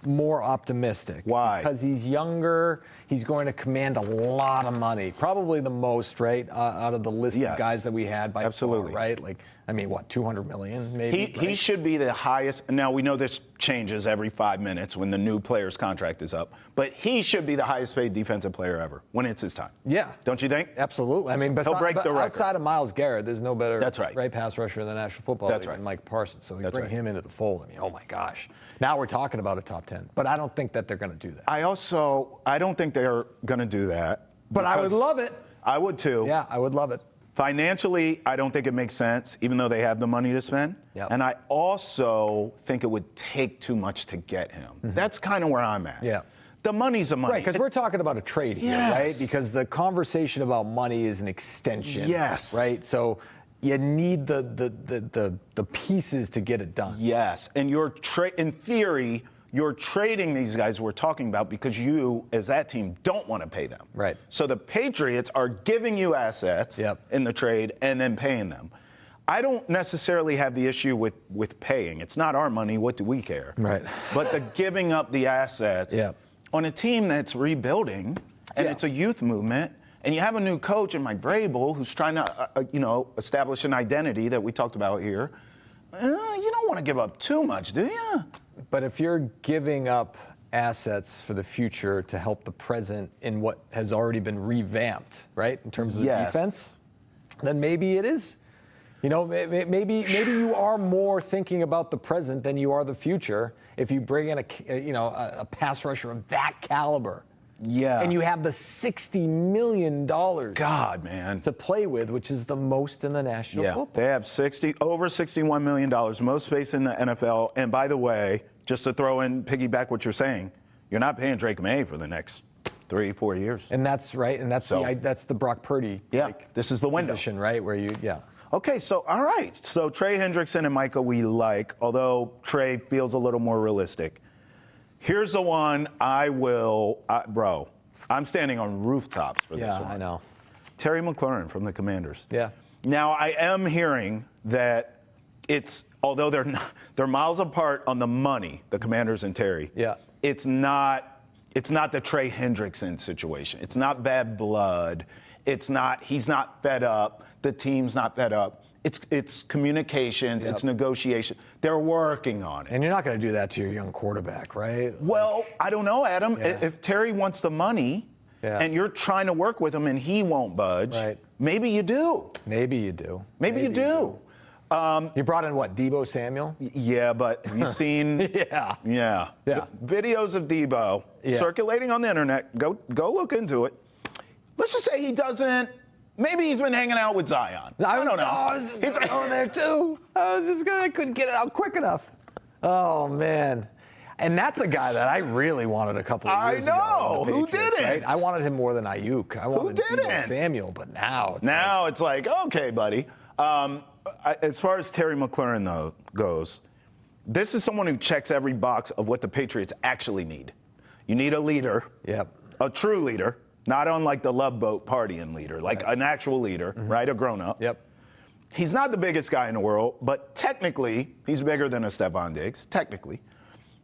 more optimistic. Why? Because he's younger. He's going to command a lot of money, probably the most, right, out of the list of guys that we had by far, right? Like, I mean, what, 200 million maybe? He should be the highest. Now, we know this changes every 5 minutes when the new player's contract is up, but he should be the highest paid defensive player ever when it's his time. Yeah. Don't you think? Absolutely. I mean, he'll break the record. Outside of Myles Garrett, there's no better right pass rusher in the National Football League than Mike Parsons. So you bring him into the fold. I mean, oh my gosh. Now we're talking about a top 10, but I don't think that they're going to do that. I don't think they're going to do that. But I would love it. I would too. Yeah, I would love it. Financially, I don't think it makes sense, even though they have the money to spend. Yep. And I also think it would take too much to get him. That's kind of where I'm at. Yeah. The money's the money. Right, because we're talking about a trade here, right? Because the conversation about money is an extension. Yes. Right? So you need the pieces to get it done. Yes. And in theory, you're trading these guys we're talking about because you, as that team, don't want to pay them. Right. So the Patriots are giving you assets in the trade and then paying them. I don't necessarily have the issue with paying. It's not our money. What do we care? Right. But the giving up the assets on a team that's rebuilding, and it's a youth movement, and you have a new coach in Mike Vrabel who's trying to, establish an identity that we talked about here. You don't want to give up too much, do you? But if you're giving up assets for the future to help the present in what has already been revamped, right, in terms of the defense, then maybe it is. Maybe you are more thinking about the present than you are the future if you bring in a pass rusher of that caliber. Yeah. And you have the $60 million God, man. to play with, which is the most in the National Football. They have over $61 million, most space in the NFL. And by the way, just to throw in, piggyback what you're saying, you're not paying Drake May for the next 3-4 years. And that's right. And that's that's the Brock Purdy. This is the window. Position, right? Where Okay, so all right. So Trey Hendrickson and Micah we like, although Trey feels a little more realistic. Here's the one bro, I'm standing on rooftops for this one. Yeah, I know. Terry McLaurin from the Commanders. Yeah. Now, I am hearing that although they're miles apart on the money, the Commanders and Terry. Yeah. It's not the Trey Hendrickson situation. It's not bad blood. He's not fed up. The team's not fed up. It's communications, it's negotiation. They're working on it. And you're not going to do that to your young quarterback, right? Well, I don't know, Adam. If Terry wants the money and you're trying to work with him and he won't budge, maybe you do. Maybe you do. Maybe you do. You brought in what, Deebo Samuel? Yeah, but have you seen videos of Deebo circulating on the internet? Go look into it. Let's just say he doesn't Maybe he's been hanging out with Zion. I don't know. I was going there too. I couldn't get it out quick enough. Oh, man. And that's a guy that I really wanted a couple of years ago. I know. Who didn't? Right? I wanted him more than Ayuk. I wanted Deebo Samuel, but now it's like, okay, buddy. As far as Terry McLaurin, though, goes, this is someone who checks every box of what the Patriots actually need. You need a leader. Yep. A true leader, not on like the Love Boat partying leader, like an actual leader, right? A grown-up. Yep. He's not the biggest guy in the world, but technically, he's bigger than a Stephon Diggs, technically.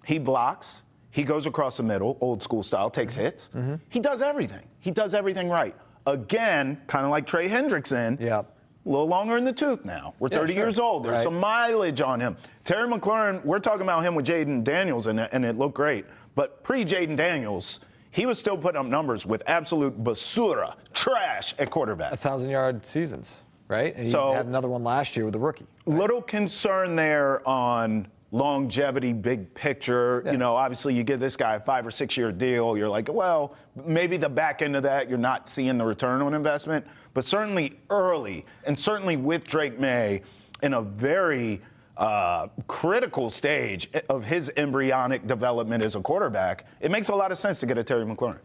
He blocks. He goes across the middle, old school style, takes hits. He does everything. He does everything right. Again, kind of like Trey Hendrickson. Yep. A little longer in the tooth now. We're 30 years old. There's some mileage on him. Terry McLaurin, we're talking about him with Jaden Daniels, and it looked great. But pre-Jaden Daniels, he was still putting up numbers with absolute basura, trash at quarterback. 1,000-yard seasons, right? And he had another one last year with the rookie. Right? Little concern there on longevity, big picture. Yeah. You know, obviously you give this guy a 5 or 6 year deal. You're like, well, maybe the back end of that, you're not seeing the return on investment. But certainly early, and certainly with Drake May in a very critical stage of his embryonic development as a quarterback, it makes a lot of sense to get a Terry McLaurin.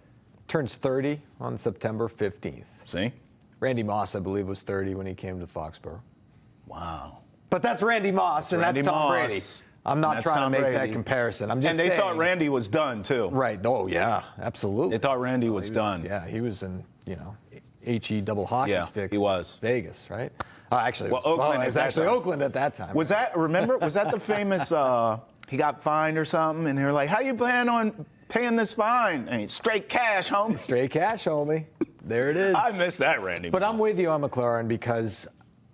Turns 30 on September 15th. See? Randy Moss, I believe, was 30 when he came to Foxborough. Wow. But that's Randy Moss, that's Tom Brady. I'm not trying to make that comparison. I'm just saying. And they thought Randy was done, too. Right. Oh, yeah, absolutely. They thought Randy was done. Yeah, he was in, HE double hockey sticks. He was. Vegas, right? Actually, it was actually Oakland at that time. Was that the famous, he got fined or something, and they were like, how you plan on paying this fine? And straight cash, homie. Straight cash, homie. There it is. I missed that, Randy. But I'm with you on McLaurin because,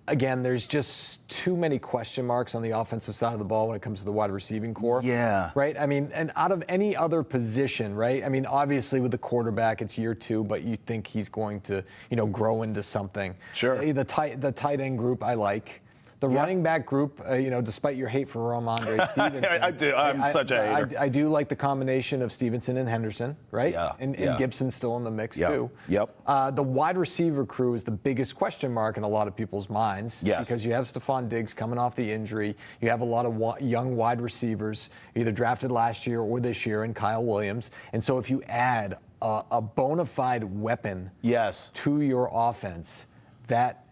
again, there's just too many question marks on the offensive side of the ball when it comes to the wide receiving core. Yeah. Right? I mean, and out of any other position, right? I mean, obviously with the quarterback, it's year 2, but you think he's going to, grow into something. Sure. The tight end group I like. The running back group, despite your hate for Ramondre Stevenson. I do. I'm such a hater. I do like the combination of Stevenson and Henderson, right? Yeah. And Gibson's still in the mix, too. Yep. The wide receiver crew is the biggest question mark in a lot of people's minds. Yes. Because you have Stephon Diggs coming off the injury. You have a lot of young wide receivers, either drafted last year or this year, in Kyle Williams. And so if you add a bona fide weapon to your offense, that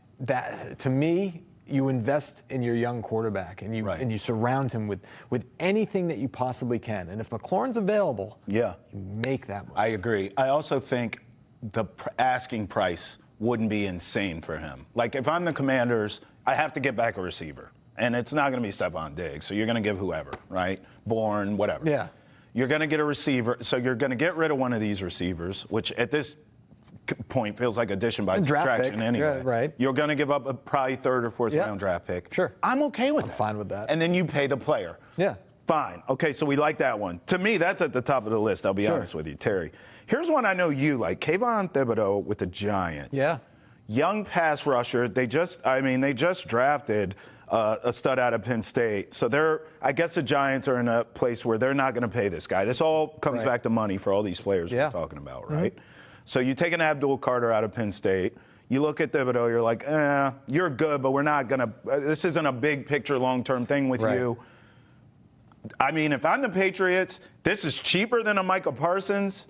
to me, you invest in your young quarterback and you surround him with anything that you possibly can. And if McLaurin's available, you make that move. I agree. I also think the asking price wouldn't be insane for him. Like if I'm the Commanders, I have to get back a receiver. And it's not going to be Stephon Diggs. So you're going to give whoever, right? Bourne, whatever. Yeah. You're going to get a receiver. So you're going to get rid of one of these receivers, which at this point feels like addition by subtraction anyway. Yeah, right. You're going to give up a probably 3rd or 4th round draft pick. Sure. I'm okay with that. I'm fine with that. And then you pay the player. Yeah. Fine. Okay, so we like that one. To me, that's at the top of the list, I'll be honest with you, Terry. Here's one I know you like. Kayvon Thibodeaux with the Giants. Yeah. Young pass rusher. They just drafted a stud out of Penn State. So I guess the Giants are in a place where they're not going to pay this guy. This all comes back to money for all these players we're talking about, right? So you take an Abdul Carter out of Penn State. You look at Thibodeaux, you're like, you're good, but we're not going to this isn't a big picture, long-term thing with you. I mean, if I'm the Patriots, this is cheaper than a Micah Parsons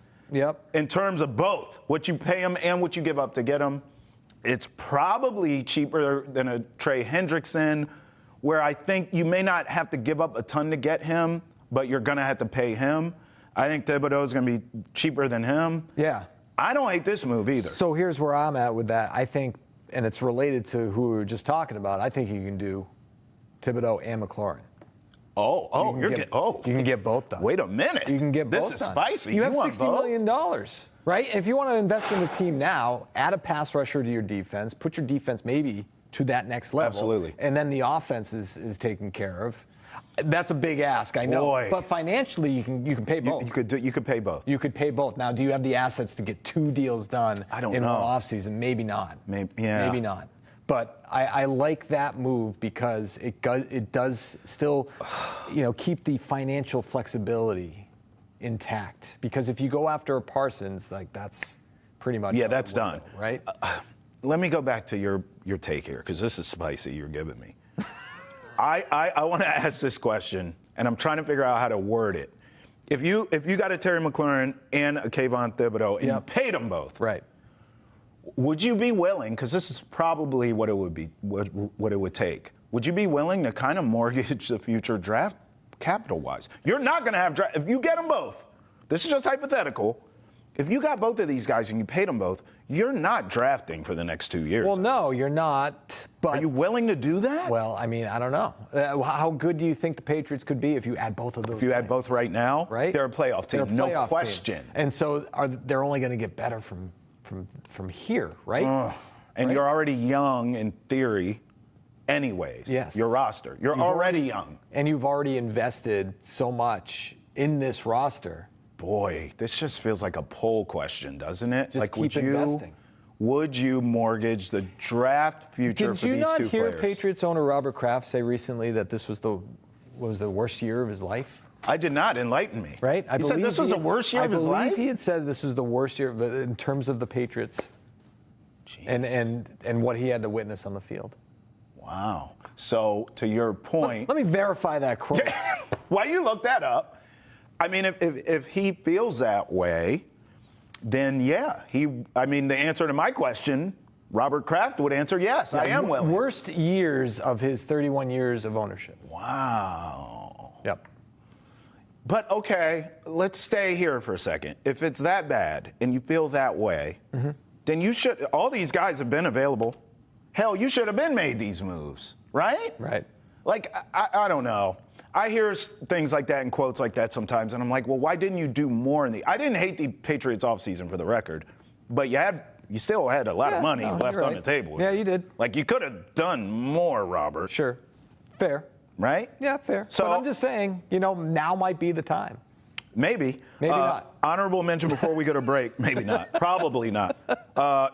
in terms of both, what you pay him and what you give up to get him. It's probably cheaper than a Trey Hendrickson, where I think you may not have to give up a ton to get him, but you're going to have to pay him. I think Thibodeaux is going to be cheaper than him. Yeah. I don't hate this move either. So here's where I'm at with that. I think, and it's related to who we were just talking about, I think you can do Thibodeaux and McLaurin. You can get both done. Wait a minute. You can get both done. This is spicy. You have $60 million, right? If you want to invest in the team now, add a pass rusher to your defense, put your defense maybe to that next level. Absolutely. And then the offense is taken care of. That's a big ask, I know. Boy. But financially, you can pay both. You could pay both. You could pay both. Now, do you have the assets to get 2 deals done in one offseason? Maybe not. Maybe not. But I like that move because it does still, keep the financial flexibility intact. Because if you go after a Parsons, like that's pretty much that's done, right? let me go back to your take here, because this is spicy you're giving me. I want to ask this question, and I'm trying to figure out how to word it. If you got a Terry McLaurin and a Kayvon Thibodeaux and you paid them both, right? Would you be willing? Because this is probably what it would be, what it would take. Would you be willing to kind of mortgage the future draft capital-wise? You're not going to have draft if you get them both. This is just hypothetical. If you got both of these guys and you paid them both, you're not drafting for the next 2 years. Well, no, you're not. But are you willing to do that? Well, I mean, I don't know. How good do you think the Patriots could be if you add both of those? If you add both right now, right? They're a playoff team, no question. Team. And so they're only going to get better from here, right? And you're already young in theory, anyways. Yes. Your roster, you're already young, and you've already invested so much in this roster. Boy, this just feels like a poll question, doesn't it? Just like, keep investing. Would you mortgage the draft future for these two players? Did you not hear Patriots owner Robert Kraft say recently that this was the worst year of his life? I did not. Enlighten me. Right? He said this was the worst year of his life? I believe he had said this was the worst year in terms of the Patriots and what he had to witness on the field. Wow. So, to your point. Let me verify that quote. While you look that up, I mean, if he feels that way, then yeah, the answer to my question, Robert Kraft would answer yes, I am willing. Worst years of his 31 years of ownership. Wow. Yep. But okay, let's stay here for a second. If it's that bad and you feel that way, then you should, all these guys have been available. Hell, you should have been made these moves, right? Right. Like, I don't know. I hear things like that and quotes like that sometimes, and I'm like, well, why didn't you do more I didn't hate the Patriots offseason for the record, but you still had a lot of money left on the table. Yeah, you did. Like, you could have done more, Robert. Sure. Fair. Right? Yeah, fair. So but I'm just saying, now might be the time. Maybe. Maybe not. Honorable mention before we go to break. Maybe not. Probably not.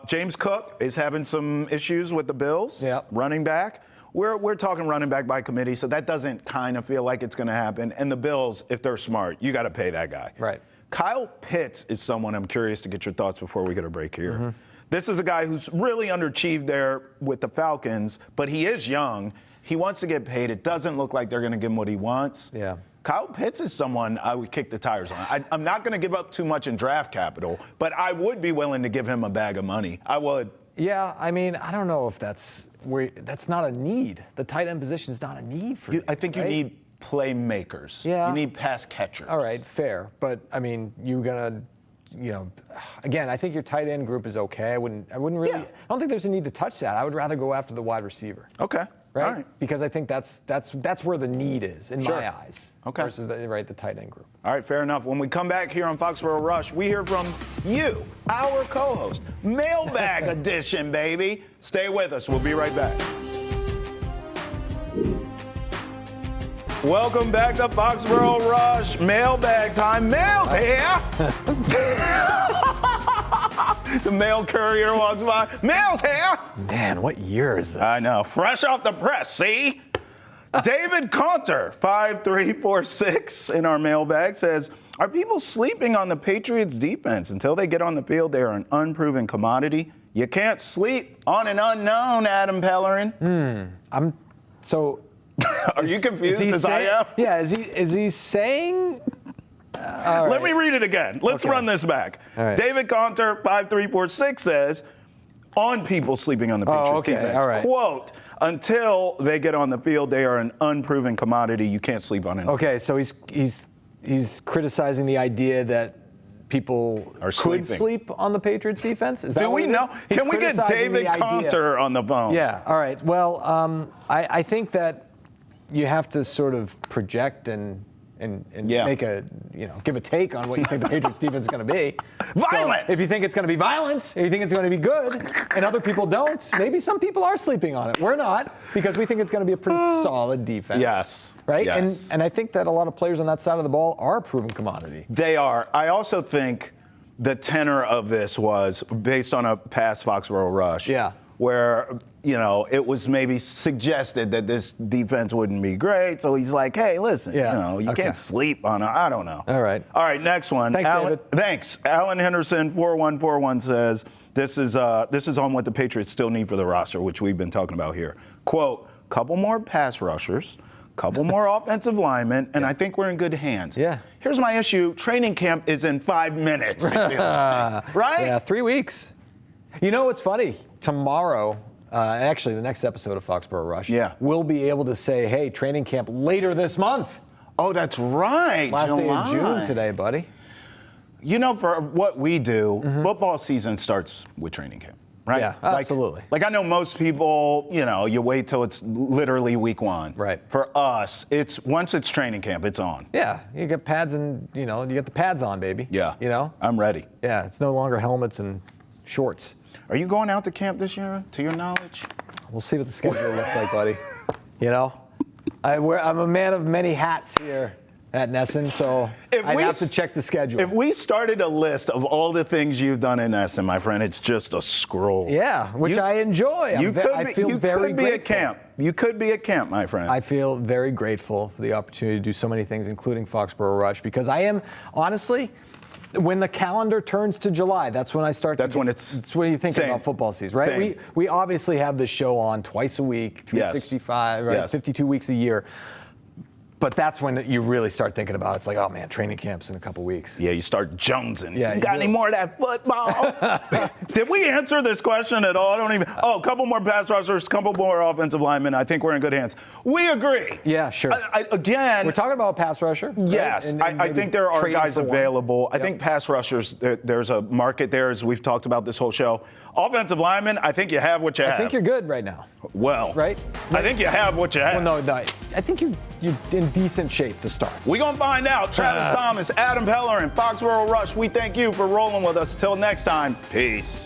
James Cook is having some issues with the Bills. Yep. Running back. We're talking running back by committee, so that doesn't kind of feel like it's going to happen. And the Bills, if they're smart, you got to pay that guy. Right. Kyle Pitts is someone I'm curious to get your thoughts before we get a break here. This is a guy who's really underachieved there with the Falcons, but he is young. He wants to get paid. It doesn't look like they're going to give him what he wants. Yeah. Kyle Pitts is someone I would kick the tires on. I'm not going to give up too much in draft capital, but I would be willing to give him a bag of money. I would. Yeah, I mean, I don't know if that's not a need. The tight end position is not a need for you. I think you need playmakers. Yeah. You need pass catchers. All right, fair. But, I mean, again, I think your tight end group is okay. I wouldn't really, I don't think there's a need to touch that. I would rather go after the wide receiver. Okay. Right? All right. Because I think that's where the need is in my eyes. Okay. Versus the tight end group. All right, fair enough. When we come back here on Foxborough Rush, we hear from you, our co-host. Mailbag edition, baby. Stay with us. We'll be right back. Welcome back to Foxborough Rush. Mailbag time. Mail's here. The mail courier walks by. Mail's here. Man, what year is this? I know. Fresh off the press, see? David Conter, 5346 in our mailbag, says, are people sleeping on the Patriots defense? Until they get on the field, they are an unproven commodity. You can't sleep on an unknown, Adam Pellerin. Are you confused as I am? Yeah, is he saying? Let me read it again. Let's run this back. Right. David Conter, 5346 says, on people sleeping on the Patriots defense. All right. Quote, until they get on the field, they are an unproven commodity. You can't sleep on it. Okay, so he's criticizing the idea that people could sleep on the Patriots defense? Is that Do we know? Can we get David Conter on the phone? Yeah, all right. Well, I think that you have to sort of project and make give a take on what you think the Patriots defense is going to be. Violent! So if you think it's going to be violent, if you think it's going to be good, and other people don't, maybe some people are sleeping on it. We're not, because we think it's going to be a pretty solid defense. Yes. Right? Yes. And I think that a lot of players on that side of the ball are a proven commodity. They are. I also think the tenor of this was, based on a past Foxborough Rush, where, it was maybe suggested that this defense wouldn't be great. So he's like, hey, listen, you can't sleep on it. I don't know. All right. All right, next one. Thanks, David. Thanks. Alan Henderson, 4141 says, this is on what the Patriots still need for the roster, which we've been talking about here. Quote, couple more pass rushers, couple more offensive linemen, and I think we're in good hands. Yeah. Here's my issue. Training camp is in 5 minutes. It feels like, right? Yeah, 3 weeks. You know what's funny? Tomorrow, actually the next episode of Foxborough Rush, we'll be able to say, hey, training camp later this month. Oh, that's right. Last day of June today, buddy. For what we do, football season starts with training camp, right? Yeah, absolutely. Like I know most people, you wait till it's literally week 1. Right. For us, once it's training camp, it's on. Yeah, you get pads and, you get the pads on, baby. Yeah. I'm ready. Yeah, it's no longer helmets and shorts. Are you going out to camp this year, to your knowledge? We'll see what the schedule looks like, buddy. I'm a man of many hats here at Nesson, so I have to check the schedule. If we started a list of all the things you've done in Nesson, my friend, it's just a scroll. Yeah, which I enjoy. I feel very grateful. At camp. You could be at camp, my friend. I feel very grateful for the opportunity to do so many things, including Foxborough Rush, because I am, honestly, when the calendar turns to July, that's when I start. That's when you think about football season, right? Same. We obviously have this show on twice a week, 365, right? 52 weeks a year. But that's when you really start thinking about it. It's like, oh man, training camp's in a couple weeks. Yeah, you start jonesing. Yeah, you got any more of that football? Did we answer this question at all? I don't even. Oh, a couple more pass rushers, couple more offensive linemen. I think we're in good hands. We agree. Yeah, sure. Again, we're talking about a pass rusher. Right? Yes, and I think there are guys available. I think pass rushers, there's a market there, as we've talked about this whole show. Offensive linemen, I think you have what you have. I think you're good right now. Well, right? I think you have what you have. Well, no, I think you're in decent shape to start. We're going to find out. Travis Thomas, Adam Pellerin, Foxborough Rush, we thank you for rolling with us. Till next time, peace.